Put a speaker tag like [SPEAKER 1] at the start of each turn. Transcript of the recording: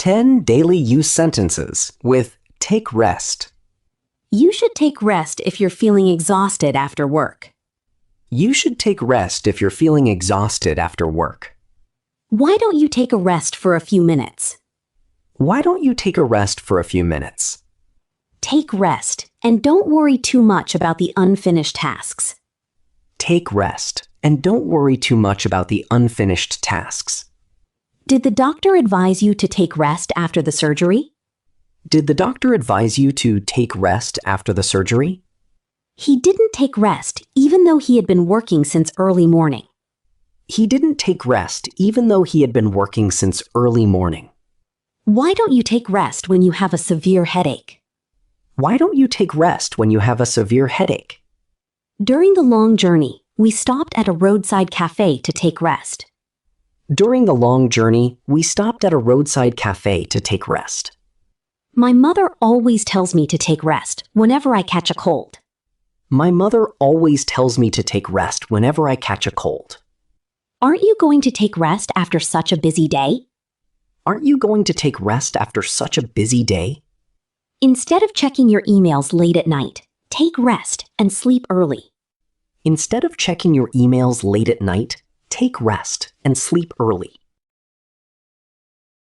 [SPEAKER 1] 10 daily use sentences with take rest.
[SPEAKER 2] You should take rest if you're feeling exhausted after work.
[SPEAKER 1] You should take rest if you're feeling exhausted after work.
[SPEAKER 2] Why don't you take a rest for a few minutes?
[SPEAKER 1] Why don't you take a rest for a few minutes?
[SPEAKER 2] Take rest and don't worry too much about the unfinished tasks.
[SPEAKER 1] Take rest and don't worry too much about the unfinished tasks.
[SPEAKER 2] Did the doctor advise you to take rest after the surgery?
[SPEAKER 1] Did the doctor advise you to take rest after the surgery?
[SPEAKER 2] He didn't take rest even though he had been working since early morning.
[SPEAKER 1] He didn't take rest even though he had been working since early morning.
[SPEAKER 2] Why don't you take rest when you have a severe headache?
[SPEAKER 1] Why don't you take rest when you have a severe headache?
[SPEAKER 2] During the long journey, we stopped at a roadside cafe to take rest.
[SPEAKER 1] During the long journey, we stopped at a roadside cafe to take rest.
[SPEAKER 2] My mother always tells me to take rest whenever I catch a cold.
[SPEAKER 1] My mother always tells me to take rest whenever I catch a cold.
[SPEAKER 2] Aren't you going to take rest after such a busy day?
[SPEAKER 1] Aren't you going to take rest after such a busy day?
[SPEAKER 2] Instead of checking your emails late at night, take rest and sleep early.
[SPEAKER 1] Instead of checking your emails late at night, take rest and sleep early.